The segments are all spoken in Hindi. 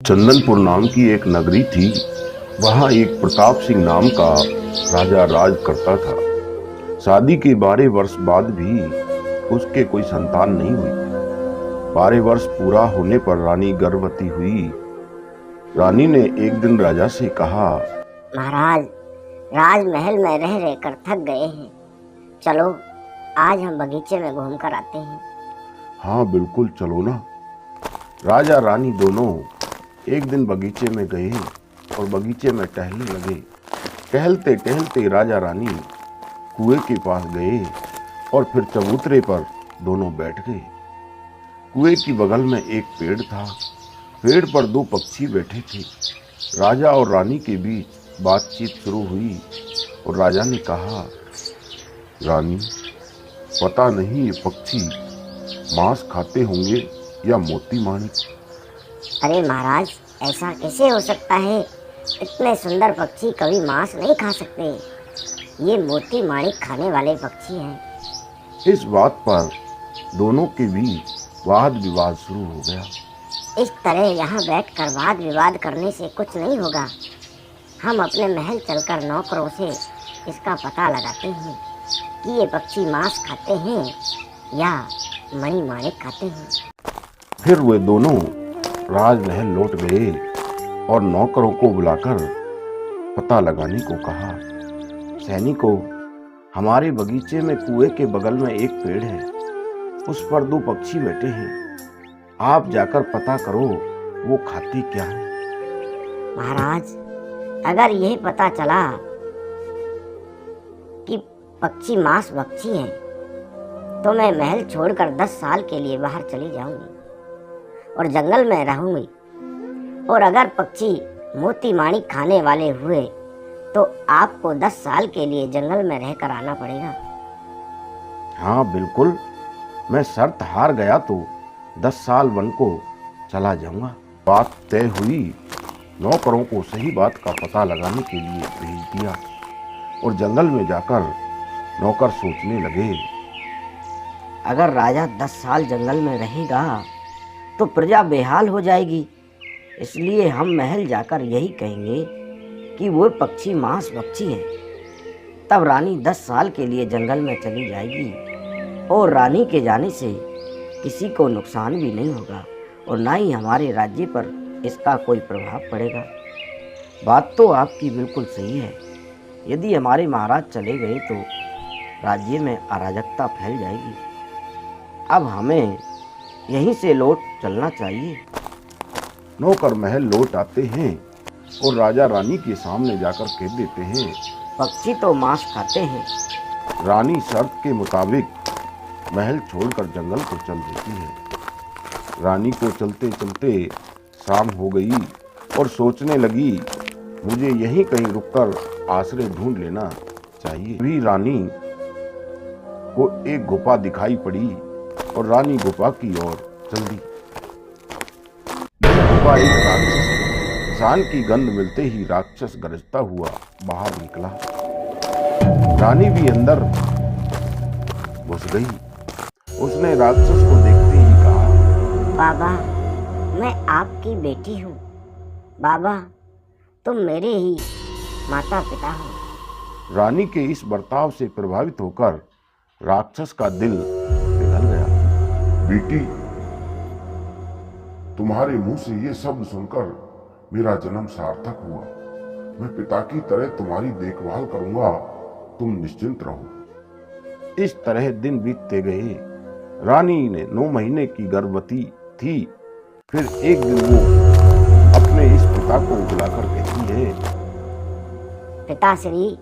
चंदनपुर नाम की एक नगरी थी। वहां एक प्रताप सिंह नाम का राजा राज करता था। शादी के 12 वर्ष बाद भी उसके कोई संतान नहीं हुई। 12 वर्ष पूरा होने पर रानी गर्भवती हुई। रानी ने एक दिन राजा से कहा, महाराज, राजमहल में रह रहकर थक गए हैं। चलो आज हम बगीचे में घूम कर आते हैं। हाँ बिल्कुल, चलो ना। राजा रानी दोनों एक दिन बगीचे में गए और बगीचे में टहलने लगे। टहलते टहलते राजा रानी कुएं के पास गए और फिर चबूतरे पर दोनों बैठ गए। कुएं की बगल में एक पेड़ था। पेड़ पर 2 पक्षी बैठे थे। राजा और रानी के बीच बातचीत शुरू हुई और राजा ने कहा, रानी, पता नहीं ये पक्षी मांस खाते होंगे या मोती माणिक। अरे महाराज, ऐसा कैसे हो सकता है? इतने सुंदर पक्षी कभी मांस नहीं खा सकते। ये मोती माणिक खाने वाले पक्षी हैं। इस बात पर दोनों के बीच वाद विवाद शुरू हो गया। इस तरह यहाँ बैठकर वाद विवाद करने से कुछ नहीं होगा। हम अपने महल चलकर नौकरों से इसका पता लगाते हैं कि ये पक्षी मांस खाते हैं या मणि माणिक खाते हैं। फिर वे दोनों राजमहल लौट गए और नौकरों को बुलाकर पता लगाने को कहा। सैनिकों, हमारे बगीचे में कुएं के बगल में एक पेड़ है। उस पर 2 पक्षी बैठे हैं। आप जाकर पता करो वो खाते क्या है। महाराज, अगर यह पता चला कि पक्षी मांस भक्षी हैं, तो मैं महल छोड़कर 10 साल के लिए बाहर चली जाऊंगी और जंगल में रहूंगी। और अगर पक्षी मोती माणिक खाने वाले हुए तो आपको 10 साल के लिए जंगल में रहकर आना पड़ेगा। हाँ बिल्कुल, मैं शर्त हार गया तो 10 साल वन को चला जाऊंगा। बात तय हुई। नौकरों को सही बात का पता लगाने के लिए भेज दिया और जंगल में जाकर नौकर सोचने लगे, अगर राजा 10 साल जंगल में रहेगा तो प्रजा बेहाल हो जाएगी। इसलिए हम महल जाकर यही कहेंगे कि वो पक्षी मांस भक्षी हैं। तब रानी 10 साल के लिए जंगल में चली जाएगी और रानी के जाने से किसी को नुकसान भी नहीं होगा और ना ही हमारे राज्य पर इसका कोई प्रभाव पड़ेगा। बात तो आपकी बिल्कुल सही है। यदि हमारे महाराज चले गए तो राज्य में अराजकता फैल जाएगी। अब हमें यहीं से लौट चलना चाहिए। नौकर महल लौट आते हैं और राजा रानी के सामने जाकर कह देते हैं, पक्षी तो मांस खाते हैं। रानी शर्त के मुताबिक महल छोड़कर जंगल को चल देती है। रानी को चलते चलते शाम हो गई और सोचने लगी, मुझे यहीं कहीं रुककर आश्रय ढूंढ लेना चाहिए। भी रानी को एक गुफा दिखाई पड़ी और रानी गुफा की ओर चल दी। गुफा एक राक्षस है। शान की गंध मिलते ही राक्षस गरजता हुआ बाहर निकला। रानी भी अंदर घुस गई। उसने राक्षस को देखते ही कहा, बाबा, मैं आपकी बेटी हूँ। बाबा, तुम मेरे ही माता पिता हो। रानी के इस बर्ताव से प्रभावित होकर राक्षस का दिल पिघल गया। बेटी, तुम्हारे मुंह से ये शब्द सुनकर मेरा जन्म सार्थक हुआ। मैं पिता की तरह तुम्हारी देखभाल करूंगा। तुम निश्चिंत रहो। इस तरह दिन बीतते गए। रानी ने 9 महीने की गर्भवती थी। फिर एक दिन वो अपने इस पिता को बुलाकर कहती है, पिताश्री,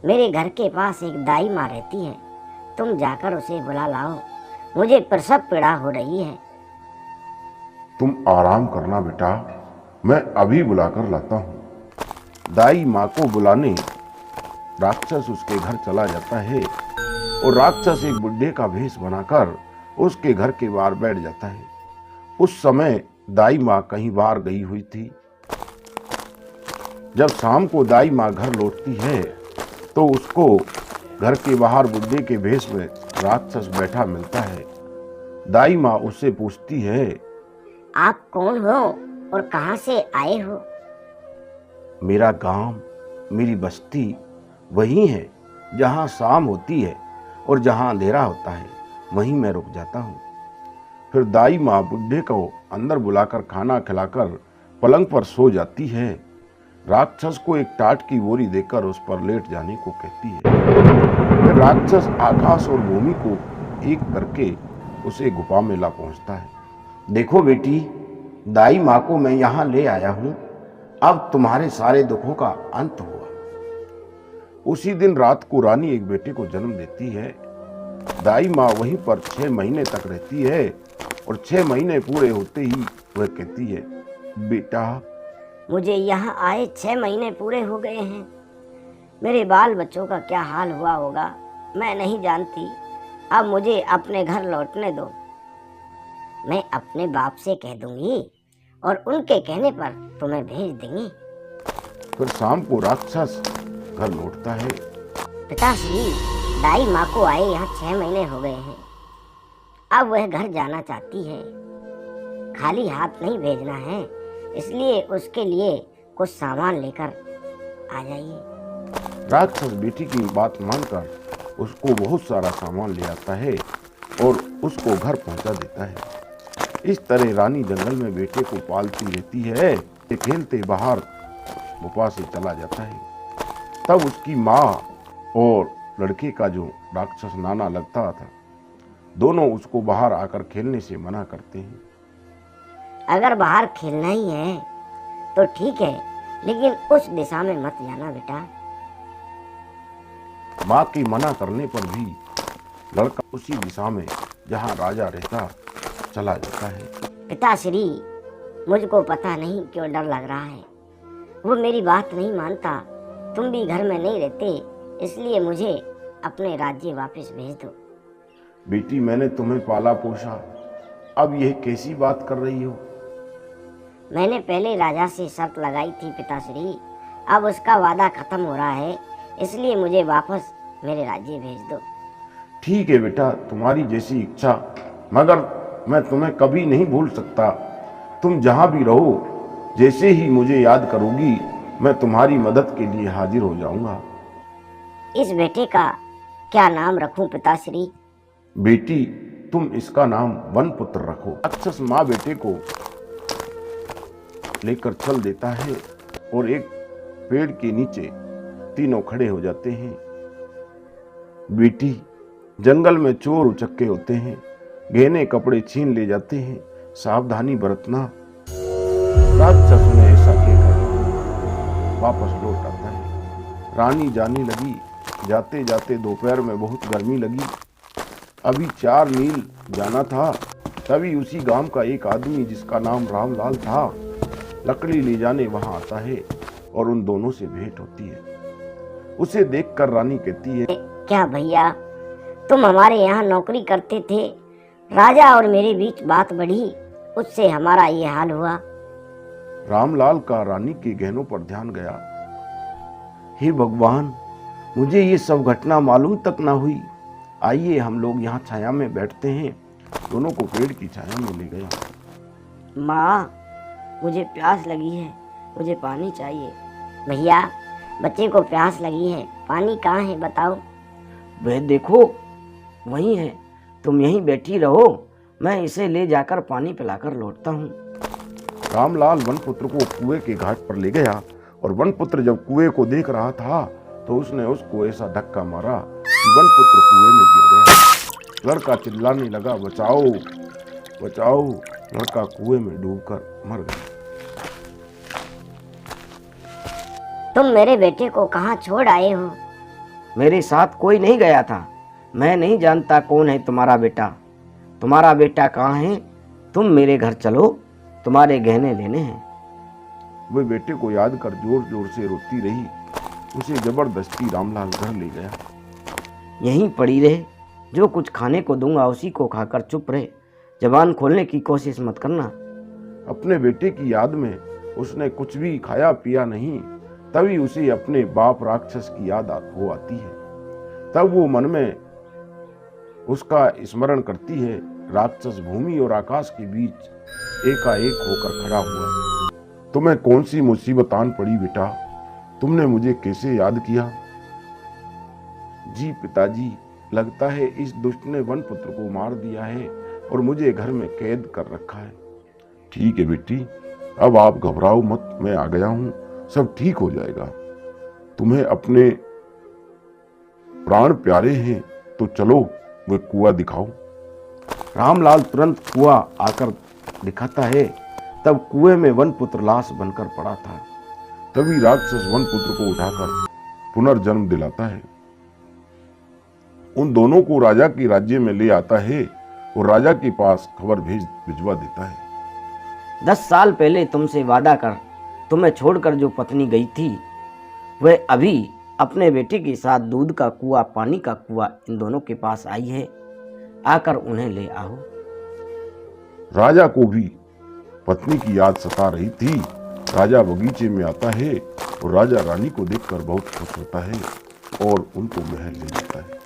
मेरे घर के पास एक दाई माँ रहती है। तुम जाकर उसे बुला लाओ। मुझे प्रसव पीड़ा हो रही है। तुम आराम करना बेटा, मैं अभी बुलाकर लाता हूँ। दाई माँ को बुलाने राक्षस उसके घर चला जाता है और राक्षस एक बुढ़े का भेष बनाकर उसके घर के बाहर बैठ जाता है। उस समय दाई माँ कहीं बाहर गई हुई थी। जब शाम को दाई माँ घर लौटती है तो उसको घर के बाहर बुढ़े के भेष में राक्षस बैठा मिलता है। दाई माँ उससे पूछती है, आप कौन हो और कहाँ से आए हो? मेरा गांव, मेरी बस्ती वही है जहां शाम होती है और जहां अंधेरा होता है, वहीं मैं रुक जाता हूँ। फिर दाई माँ बुड्ढे को अंदर बुलाकर खाना खिलाकर पलंग पर सो जाती है। राक्षस को एक टाट की बोरी देकर उस पर लेट जाने को कहती है। फिर राक्षस आकाश और भूमि को एक करके उसे गुफा में ला पहुंचता है। देखो बेटी, दाई माँ को मैं यहाँ ले आया हूँ, अब तुम्हारे सारे दुखों का अंत हुआ। उसी दिन रात को रानी एक बेटे को जन्म देती है। दाई माँ वहीं पर 6 महीने तक रहती है और 6 महीने पूरे होते ही वह कहती है, बेटा, मुझे यहाँ आए 6 महीने पूरे हो गए हैं। मेरे बाल बच्चों का क्या हाल हुआ होगा मैं नहीं जानती। अब मुझे अपने घर लौटने दो। मैं अपने बाप से कह दूंगी और उनके कहने पर तुम्हें भेज देंगे। फिर शाम को राक्षस घर लौटता है। पिताश्री, दाई माँ को आए यहाँ 6 महीने हो गए हैं। अब वह घर जाना चाहती है। खाली हाथ नहीं भेजना है, इसलिए उसके लिए कुछ सामान लेकर आ जाइए। राक्षस बेटी की बात मानकर उसको बहुत सारा सामान ले आता है और उसको घर पहुंचा देता है। इस तरह रानी जंगल में बेटे को पालती रहती है। खेलते बाहर गुफा से चला जाता है। तब उसकी माँ और लड़के का जो राक्षस नाना लगता था, दोनों उसको बाहर आकर खेलने से मना करते हैं। अगर बाहर खेलना ही है तो ठीक है, लेकिन उस दिशा में मत जाना बेटा। माँ की मना करने पर भी लड़का उसी दिशा में जहाँ राजा रहता चला जाता है। पिताश्री, मुझको पता नहीं क्यों डर लग रहा है। वो मेरी बात नहीं मानता। तुम भी घर में नहीं रहते, इसलिए मुझे अपने राज्य वापस भेज दो। बेटी, मैंने तुम्हें पाला पोसा, अब यह कैसी बात कर रही हो? मैंने पहले राजा से शर्त लगाई थी पिताश्री, अब उसका वादा खत्म हो रहा है, इसलिए मुझे वापस मेरे राज्य भेज दो। ठीक है बेटा, तुम्हारी जैसी इच्छा, मगर मैं तुम्हें कभी नहीं भूल सकता। तुम जहाँ भी रहो, जैसे ही मुझे याद करोगी, मैं तुम्हारी मदद के लिए हाजिर हो जाऊंगा। इस बेटे का क्या नाम रखूं पिताश्री? बेटी, तुम इसका नाम वनपुत्र रखो। राक्षस माँ बेटे को लेकर चल देता है और एक पेड़ के नीचे तीनों खड़े हो जाते हैं। बेटी, जंगल में चोर उचक्के होते हैं, गहने कपड़े छीन ले जाते हैं, सावधानी बरतना। राक्षस ने ऐसा कहकर वापस लौट आता है। रानी जाने लगी। जाते जाते दोपहर में बहुत गर्मी लगी। अभी 4 मील जाना था। तभी उसी गांव का एक आदमी जिसका नाम रामलाल था, लकड़ी ले जाने वहां आता है और उन दोनों से भेंट होती है। उसे देखकर रानी कहती है, क्या भैया, तुम हमारे यहाँ नौकरी करते थे, राजा और मेरे बीच बात बढ़ी, उससे हमारा ये हाल हुआ। रामलाल का रानी के गहनों पर ध्यान गया। हे भगवान, मुझे ये सब घटना मालूम तक ना हुई। आइए हम लोग यहाँ छाया में बैठते हैं। दोनों को पेड़ की छाया में ले गया। माँ, मुझे प्यास लगी है, मुझे पानी चाहिए। भैया, बच्चे को प्यास लगी है, पानी कहाँ है बताओ। वह देखो वहीं है, तुम यहीं बैठी रहो, मैं इसे ले जाकर पानी पिलाकर लौटता हूँ। रामलाल वनपुत्र को कुएं के घाट पर ले गया और वनपुत्र जब कुएं को देख रहा था तो उसने उसको ऐसा धक्का मारा कि वनपुत्र कुएं में गिर गया। लड़का चिल्लाने लगा, बचाओ बचाओ। लड़का कुएं में डूबकर मर गया। तुम मेरे बेटे को कहाँ छोड़ आए हो? मेरे साथ कोई नहीं गया था। मैं नहीं जानता कौन है तुम्हारा बेटा। तुम्हारा बेटा कहाँ है? तुम मेरे घर चलो, तुम्हारे गहने लेने हैं। वह बेटे को याद कर जोर जोर से रोती रही। उसे जबरदस्ती रामलाल घर ले गया। यहीं पड़ी रहे, जो कुछ खाने को दूंगा उसी को खाकर चुप रहे, जबान खोलने की कोशिश मत करना। अपने बेटे की याद में उसने कुछ भी खाया पिया नहीं। तभी उसे अपने बाप राक्षस की याद हो आती है। तब वो मन में उसका स्मरण करती है। राक्षस भूमि और आकाश के बीच एकाएक होकर खड़ा हुआ। तुम्हें कौन सी मुसीबत आन पड़ी बेटा? तुमने मुझे कैसे याद किया? जी पिताजी, लगता है इस दुष्ट ने वन पुत्र को मार दिया है और मुझे घर में कैद कर रखा है। ठीक है बेटी, अब आप घबराओ मत, मैं आ गया हूं, सब ठीक हो जाएगा। तुम्हें अपने प्राण प्यारे हैं तो चलो वह कुआं दिखाओ। रामलाल तुरंत कुआं आकर दिखाता है। तब कुएं में वन पुत्र लाश बनकर पड़ा था। तभी राक्षस वन पुत्र को उठाकर पुनर्जन्म दिलाता है। उन दोनों को राजा के राज्य में ले आता है और राजा के पास खबर भिजवा देता है। 10 साल पहले तुमसे वादा कर तुम्हें छोड़कर जो पत्नी गई थी, वह अभी अपने बेटे के साथ दूध का कुआं, पानी का कुआं इन दोनों के पास आई है। आकर उन्हें ले आओ। राजा को भी पत्नी की याद सता रही थी। राजा बगीचे में आता है और राजा रानी को देखकर बहुत खुश होता है और उनको महल ले जाता है।